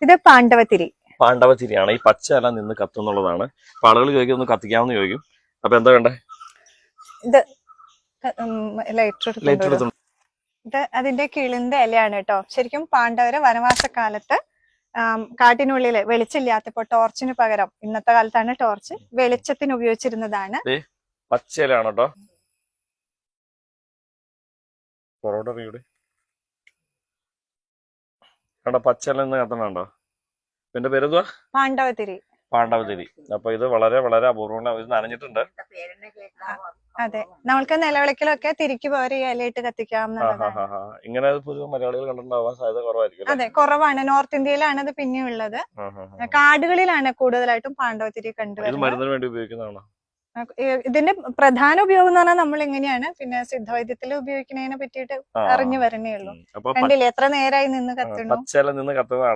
ഇത് പാണ്ഡവത്തിരി. പാണ്ഡവത്തിരിയാണ്. ഈ പച്ച ഇല നിന്ന് കത്തുന്നുള്ളതാണ്. അപ്പൊ ആളുകൾ ചോദിക്കും ഒന്ന് കത്തിക്കാമെന്ന് ചോദിക്കും. അപ്പൊ എന്താ വേണ്ടേ? ഇത് ഇത് അതിന്റെ കിളിന്റെ ഇലയാണ് കേട്ടോ. ശരിക്കും പാണ്ഡവര് വനവാസക്കാലത്ത് കാട്ടിനുള്ളില് വെളിച്ചില്ലാത്തപ്പോ ടോർച്ചിന് പകരം, ഇന്നത്തെ കാലത്താണ് ടോർച്ച്, വെളിച്ചത്തിന് ഉപയോഗിച്ചിരുന്നതാണ്. പച്ചയിലാണ് കേട്ടോ. പൊറോട്ട വീട് കണ്ടോ, പച്ചയില നിന്ന് കത്തണുണ്ടോ? പിന്നെ പേരെന്തുവാ? പാണ്ഡവത്തിരി. പാണ്ഡവത്തിരി. അപ്പൊ ഇത് വളരെ വളരെ അപൂർവമാണ്. ഇത് നനഞ്ഞിട്ടുണ്ട്. അതെ, നമ്മൾക്ക് നിലവിളക്കിലൊക്കെ തിരിക്ക് പോരെ ഈ ഇലയിട്ട് കത്തിക്കാം. ഇങ്ങനെ മലയാളികൾ കണ്ടിട്ടുണ്ടാവാൻ സാധ്യത കുറവായിരിക്കും. അതെ, കുറവാണ്. നോർത്ത് ഇന്ത്യയിലാണ് ഇത് പിന്നെ ഉള്ളത്. കാടുകളിലാണ് കൂടുതലായിട്ടും പാണ്ഡവത്തിരി കണ്ടുവരുന്നത്. മരുന്നിന് വേണ്ടി ഉപയോഗിക്കുന്നതാണോ? ഇതിന്റെ പ്രധാന ഉപയോഗം എന്ന് പറഞ്ഞാൽ നമ്മൾ എങ്ങനെയാണ് പിന്നെ സിദ്ധവൈദ്യത്തിൽ ഉപയോഗിക്കുന്നതിനെ പറ്റിയിട്ട് അറിഞ്ഞു വരണേ ഉള്ളൂ. കണ്ടില്ലേ എത്ര നേരായി നിന്ന് കത്തണു. പച്ചയില നിന്ന് കത്തുന്നതാണ്.